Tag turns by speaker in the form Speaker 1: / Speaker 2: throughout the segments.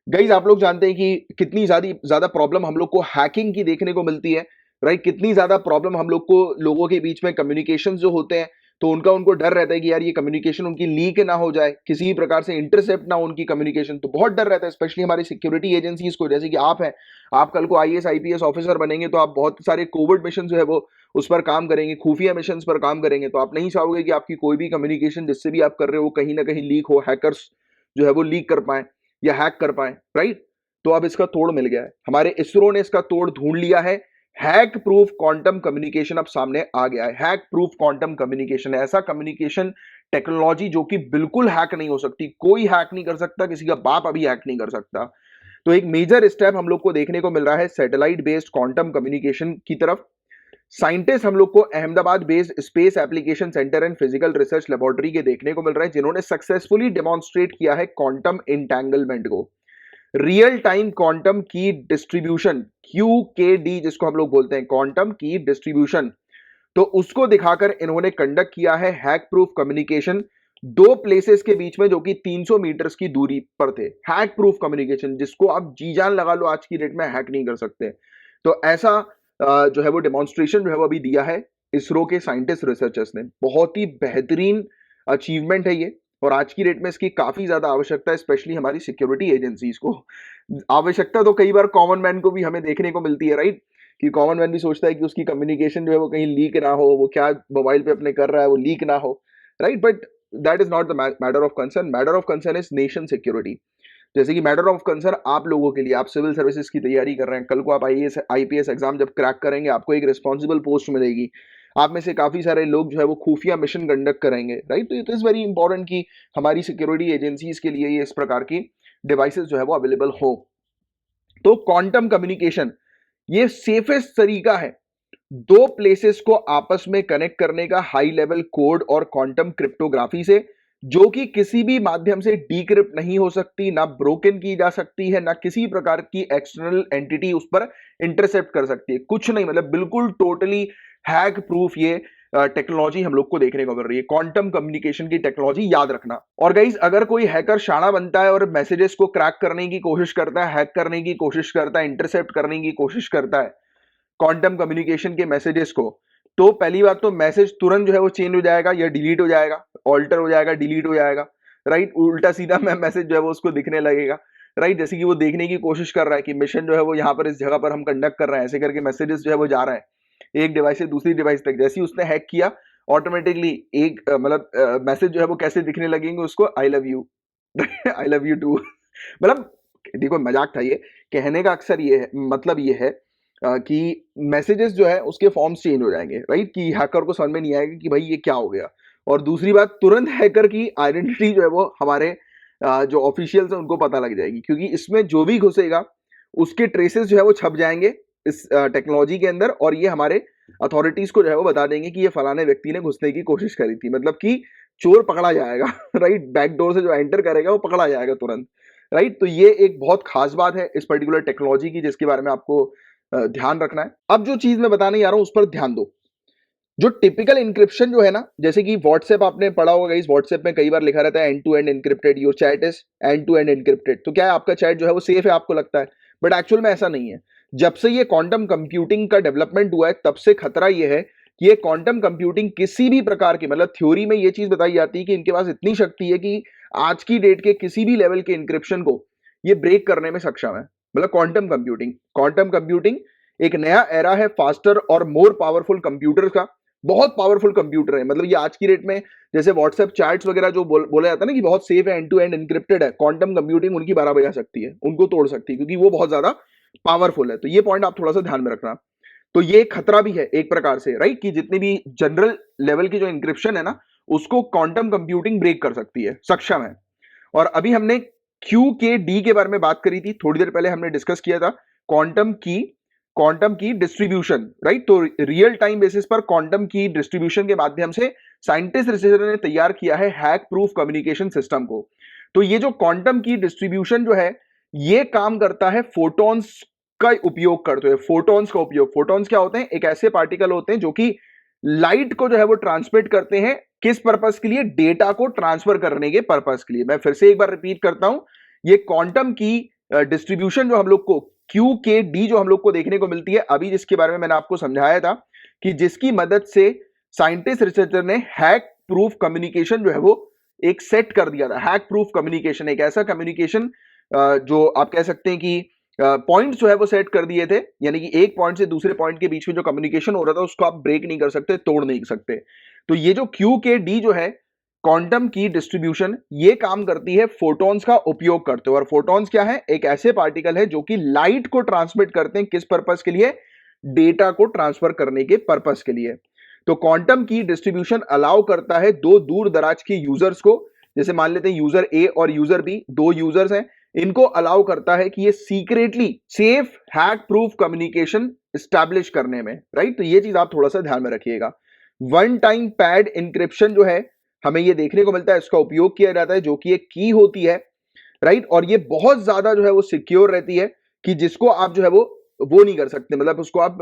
Speaker 1: Guys आप लोग जानते हैं कि कितनी ज्यादा प्रॉब्लम हम लोग को हैकिंग की देखने को मिलती है, राइट। कितनी ज्यादा प्रॉब्लम हम लोग को लोगों के बीच में कम्युनिकेशन जो होते हैं, तो उनको डर रहता है कि यार ये कम्युनिकेशन उनकी लीक ना हो जाए, किसी भी प्रकार से इंटरसेप्ट ना हो उनकी कम्युनिकेशन, तो बहुत डर रहता है स्पेशली हमारी सिक्योरिटी एजेंसीज को। जैसे कि आप हैं, आप कल को आईएएस आईपीएस ऑफिसर बनेंगे तो आप बहुत सारे कोविड मिशन जो है वो उस पर काम करेंगे, खुफिया मिशन पर काम करेंगे, तो आप नहीं चाहोगे कि आपकी कोई भी कम्युनिकेशन जिससे भी आप कर रहे हो कहीं ना कहीं लीक हो, हैकर्स जो है वो लीक कर पाए या हैक कर पाए, राइट। तो अब इसका तोड़ मिल गया है, हमारे इसरो ने इसका तोड़ ढूंढ लिया है। हैक प्रूफ क्वांटम कम्युनिकेशन अब सामने आ गया है। हैक प्रूफ क्वांटम कम्युनिकेशन, ऐसा कम्युनिकेशन टेक्नोलॉजी जो कि बिल्कुल हैक नहीं हो सकती, कोई हैक नहीं कर सकता, किसी का बाप अभी हैक नहीं कर सकता। तो एक मेजर स्टेप हम लोग को देखने को मिल रहा है सैटेलाइट बेस्ड क्वांटम कम्युनिकेशन की तरफ। साइंटिस्ट हम लोग को Ahmedabad based space application centre and physical research laboratory के देखने को मिल रहा है, जिन्होंने सक्सेसफुली डेमोन्स्ट्रेट किया है क्वांटम इंटैंगलमेंट को, रियल टाइम क्वांटम की डिस्ट्रीब्यूशन, QKD जिसको हम लोग बोलते हैं क्वांटम की डिस्ट्रीब्यूशन, तो उसको दिखाकर इन्होंने कंडक्ट किया है हैक प्रूफ कम्युनिकेशन दो प्लेसेस के बीच में जो कि 300 मीटर्स की दूरी पर थे। हैक प्रूफ कम्युनिकेशन जिसको आप जी जान लगा लो आज की डेट में हैक नहीं कर सकते। तो ऐसा जो है वो डेमोन्स्ट्रेशन जो है वो अभी दिया है इसरो के साइंटिस्ट रिसर्चर्स ने। बहुत ही बेहतरीन अचीवमेंट है ये, और आज की डेट में इसकी काफी ज्यादा आवश्यकता है, स्पेशली हमारी सिक्योरिटी एजेंसीज को। आवश्यकता तो कई बार कॉमन मैन को भी हमें देखने को मिलती है, राइट, कि कॉमन मैन भी सोचता है कि उसकी कम्युनिकेशन जो है वो कहीं लीक ना हो, वो क्या मोबाइल पे अपने कर रहा है वो लीक ना हो, right. But that is not the matter of concern. Matter of concern is nation security. जैसे कि मैटर ऑफ कंसर्न आप लोगों के लिए, आप सिविल सर्विसेज की तैयारी कर रहे हैं, कल को आप आईएएस आईपीएस एग्जाम जब क्रैक करेंगे आपको एक रिस्पॉन्सिबल पोस्ट मिलेगी, आप में से काफी सारे लोग जो है वो खुफिया मिशन कंडक्ट करेंगे, राइट। तो इट इज वेरी इंपॉर्टेंट कि हमारी सिक्योरिटी एजेंसीज के लिए ये इस प्रकार की डिवाइसेस जो है वो अवेलेबल हो। तो क्वांटम कम्युनिकेशन ये सेफेस्ट तरीका है दो प्लेसेस को आपस में कनेक्ट करने का, हाई लेवल कोड और क्वांटम क्रिप्टोग्राफी से, जो कि किसी भी माध्यम से डीक्रिप्ट नहीं हो सकती, ना ब्रोकन की जा सकती है, ना किसी प्रकार की एक्सटर्नल एंटिटी उस पर इंटरसेप्ट कर सकती है, कुछ नहीं, मतलब बिल्कुल टोटली हैक प्रूफ ये टेक्नोलॉजी हम लोग को देखने को मिल रही है, क्वांटम कम्युनिकेशन की टेक्नोलॉजी, याद रखना। और गाइज अगर कोई हैकर शाना बनता है और मैसेजेस को क्रैक करने की कोशिश करता है, हैक करने की कोशिश करता है, इंटरसेप्ट करने की कोशिश करता है क्वांटम कम्युनिकेशन के मैसेजेस को, तो पहली बात तो मैसेज तुरंत जो है वो चेंज हो जाएगा या डिलीट हो जाएगा, ऑल्टर हो जाएगा, डिलीट हो जाएगा, राइट। उल्टा सीधा मैसेज जो है वो उसको दिखने लगेगा, राइट। जैसे कि वो देखने की कोशिश कर रहा है कि मिशन जो है वो यहाँ पर इस जगह पर हम कंडक्ट कर रहे हैं, ऐसे करके मैसेजेस जो है वो जा रहा है एक डिवाइस से दूसरी डिवाइस तक। जैसे ही उसने हैक किया ऑटोमेटिकली एक मतलब मैसेज जो है वो कैसे दिखने लगेंगे उसको, I love you, I love you too. मतलब देखो मजाक था ये, कहने का अक्सर ये है, मतलब ये है कि मैसेजेस जो है उसके फॉर्म्स चेंज हो जाएंगे, राइट, कि हैकर को समझ में नहीं आएगा कि भाई ये क्या हो गया। और दूसरी बात, तुरंत हैकर की आइडेंटिटी जो है वो हमारे जो ऑफिशियल्स हैं उनको पता लग जाएगी, क्योंकि इसमें जो भी घुसेगा उसके ट्रेसेस जो है वो छप जाएंगे इस टेक्नोलॉजी के अंदर, और ये हमारे अथॉरिटीज को जो है वो बता देंगे कि ये फलाने व्यक्ति ने घुसने की कोशिश करी थी, मतलब कि चोर पकड़ा जाएगा, राइट। बैक डोर से जो एंटर करेगा वो पकड़ा जाएगा तुरंत, राइट। तो ये एक बहुत खास बात है इस पर्टिकुलर टेक्नोलॉजी की, जिसके बारे में आपको ध्यान रखना है। अब जो चीज मैं बताने जा रहा हूं उस पर ध्यान दो। जो टिपिकल इंक्रिप्शन जो है ना, जैसे कि व्हाट्सएप आपने पढ़ा होगा, इस व्हाट्सएप में कई बार लिखा रहता है end to end encrypted, your chat is end to end encrypted. तो क्या है, आपका चैट जो है वो सेफ है आपको लगता है, बट एक्चुअल में ऐसा नहीं है। जब से ये क्वांटम कंप्यूटिंग का डेवलपमेंट हुआ है तब से खतरा ये है कि ये क्वांटम कंप्यूटिंग किसी भी प्रकार की, मतलब थ्योरी में ये चीज बताई जाती है कि इनके पास इतनी शक्ति है कि आज की डेट के किसी भी लेवल के इंक्रिप्शन को ये ब्रेक करने में सक्षम है। मतलब क्वांटम कंप्यूटिंग एक नया एरा है फास्टर और मोर पावरफुल कंप्यूटर का। बहुत पावरफुल कंप्यूटर है, मतलब ये आज की डेट में जैसे व्हाट्सएप चैट्स वगैरह जो बोला जाता है ना कि बहुत सेफ है, एंड टू एंड एनक्रिप्टेड है, क्वांटम कंप्यूटिंग उनकी 12 बजा सकती है, उनको तोड़ सकती है, क्योंकि वो बहुत ज्यादा पावरफुल है। तो ये पॉइंट आप थोड़ा सा ध्यान में रखना। तो ये खतरा भी है एक प्रकार से, राइट, कि जितनी भी जनरल लेवल की जो इंक्रिप्शन है ना उसको क्वांटम कंप्यूटिंग ब्रेक कर सकती है, सक्षम है। और अभी हमने QKD के बारे में बात करी थी थोड़ी देर पहले, हमने डिस्कस किया था क्वांटम की डिस्ट्रीब्यूशन, राइट। तो रियल टाइम बेसिस पर क्वांटम की डिस्ट्रीब्यूशन के माध्यम से साइंटिस्ट रिसर्चर ने तैयार किया है हैक प्रूफ कम्युनिकेशन सिस्टम को। तो ये जो क्वांटम की डिस्ट्रीब्यूशन जो है ये काम करता है फोटॉन्स का उपयोग करते हुए। फोटॉन्स क्या होते हैं, एक ऐसे पार्टिकल होते हैं जो कि लाइट को जो है वो ट्रांसमिट करते हैं, किस पर्पस के लिए, डेटा को ट्रांसफर करने के पर्पस के लिए। मैं फिर से एक बार रिपीट करता हूं, ये क्वांटम की डिस्ट्रीब्यूशन जो हम लोग को क्यू के डी जो हम लोग को देखने को मिलती है अभी, जिसके बारे में मैंने आपको समझाया था कि जिसकी मदद से साइंटिस्ट रिसर्चर ने हैक प्रूफ कम्युनिकेशन जो है वो एक सेट कर दिया था। हैक प्रूफ कम्युनिकेशन एक ऐसा कम्युनिकेशन जो आप कह सकते हैं कि पॉइंट्स जो है वो सेट कर दिए थे, यानी कि एक पॉइंट से दूसरे पॉइंट के बीच में जो कम्युनिकेशन हो रहा था उसको आप ब्रेक नहीं कर सकते, तोड़ नहीं सकते। तो ये जो क्यू के डी जो है क्वांटम की डिस्ट्रीब्यूशन, ये काम करती है फोटॉन्स का उपयोग करते हुए। और फोटॉन्स क्या है? एक ऐसे पार्टिकल है जो कि लाइट को ट्रांसमिट करते हैं। किस पर्पस के लिए? डेटा को ट्रांसफर करने के पर्पस के लिए। तो क्वांटम की डिस्ट्रीब्यूशन अलाउ करता है दो दूर दराज के यूजर्स को, जैसे मान लेते हैं यूजर ए और यूजर बी, दो यूजर्स हैं, इनको अलाउ करता है कि ये secretly safe hack proof communication establish करने में, राइट। तो ये चीज आप थोड़ा सा ध्यान में रखिएगा। वन टाइम पैड इंक्रिप्शन जो है हमें ये देखने को मिलता है, इसका उपयोग किया जाता है, जो कि एक की होती है, राइट। और ये बहुत ज्यादा जो है वो सिक्योर रहती है कि जिसको आप जो है वो नहीं कर सकते, मतलब उसको आप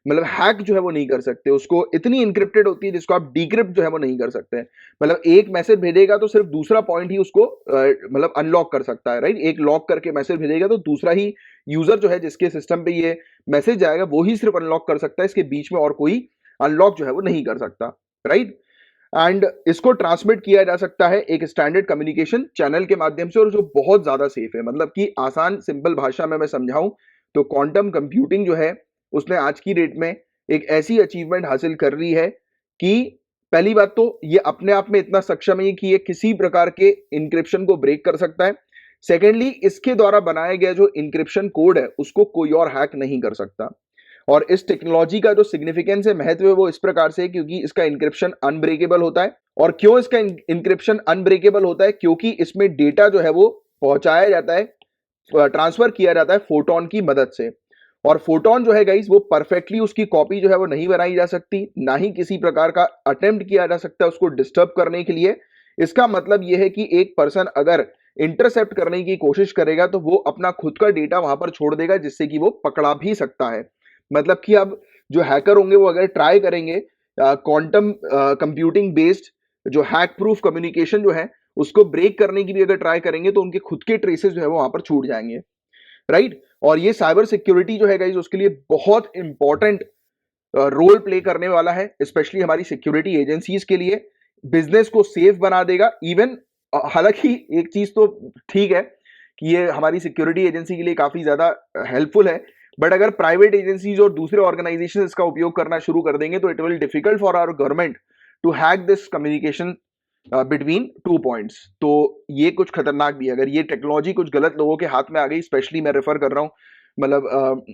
Speaker 1: मतलब हैक जो है वो नहीं कर सकते, उसको इतनी इंक्रिप्टेड होती है जिसको आप डिक्रिप्ट जो है वो नहीं कर सकते। मतलब एक मैसेज भेजेगा तो सिर्फ दूसरा पॉइंट ही उसको मतलब अनलॉक कर सकता है, राइट। एक लॉक करके मैसेज भेजेगा तो दूसरा ही यूजर जो है जिसके सिस्टम पे ये मैसेज जाएगा वो ही सिर्फ अनलॉक कर सकता है, इसके बीच में और कोई अनलॉक जो है वो नहीं कर सकता, राइट। एंड इसको ट्रांसमिट किया जा सकता है एक स्टैंडर्ड कम्युनिकेशन चैनल के माध्यम से, और जो बहुत ज्यादा सेफ है। मतलब कि आसान सिंपल भाषा में मैं समझाऊं तो क्वांटम कंप्यूटिंग जो है उसने आज की डेट में एक ऐसी अचीवमेंट हासिल कर ली है कि पहली बात तो ये अपने आप में इतना सक्षम है कि ये किसी प्रकार के इंक्रिप्शन को ब्रेक कर सकता है। सेकेंडली, इसके द्वारा बनाया गया जो इंक्रिप्शन कोड है उसको कोई और हैक नहीं कर सकता। और इस टेक्नोलॉजी का जो सिग्निफिकेंस है, महत्व है, वो इस प्रकार से है क्योंकि इसका इंक्रिप्शन अनब्रेकेबल होता है। और क्यों इसका इंक्रिप्शन अनब्रेकेबल होता है? क्योंकि इसमें डेटा जो है वो पहुंचाया जाता है, ट्रांसफर किया जाता है फोटोन की मदद से। और फोटोन जो है गाइस वो परफेक्टली उसकी कॉपी जो है वो नहीं बनाई जा सकती, ना ही किसी प्रकार का अटेम्प्ट किया जा सकता है उसको डिस्टर्ब करने के लिए। इसका मतलब यह है कि एक पर्सन अगर इंटरसेप्ट करने की कोशिश करेगा तो वो अपना खुद का डेटा वहां पर छोड़ देगा, जिससे कि वो पकड़ा भी सकता है। मतलब कि अब जो हैकर होंगे वो अगर ट्राई करेंगे क्वांटम कंप्यूटिंग बेस्ड जो हैक प्रूफ कम्युनिकेशन जो है उसको ब्रेक करने की भी अगर ट्राई करेंगे तो उनके खुद के ट्रेसेस जो है वो वहां पर छूट जाएंगे, राइट। और ये साइबर सिक्योरिटी जो है गाइस उसके लिए बहुत इंपॉर्टेंट रोल प्ले करने वाला है, स्पेशली हमारी सिक्योरिटी एजेंसीज के लिए। बिजनेस को सेफ बना देगा इवन। हालांकि एक चीज तो ठीक है कि ये हमारी सिक्योरिटी एजेंसी के लिए काफी ज्यादा हेल्पफुल है, बट अगर प्राइवेट एजेंसीज और दूसरे ऑर्गेनाइजेशन इसका उपयोग करना शुरू कर देंगे तो it will difficult for our government to hack this communication between two points. तो ये कुछ खतरनाक भी है अगर ये टेक्नोलॉजी कुछ गलत लोगों के हाथ में आ गई। स्पेशली मैं रेफर कर रहा हूँ, मतलब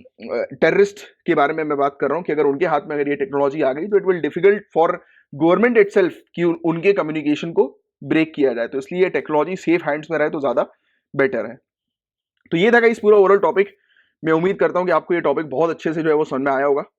Speaker 1: टेररिस्ट के बारे में मैं बात कर रहा हूँ कि अगर उनके हाथ में अगर ये टेक्नोलॉजी आ गई तो it will difficult for government itself कि उनके कम्युनिकेशन को ब्रेक किया जाए। तो इसलिए टेक्नोलॉजी सेफ हैंड्स में रहे तो ज्यादा बेटर है। तो ये था इस पूरा ओवरऑल टॉपिक। मैं उम्मीद करता हूं कि आपको ये टॉपिक बहुत अच्छे से जो है वो समझ में आया होगा।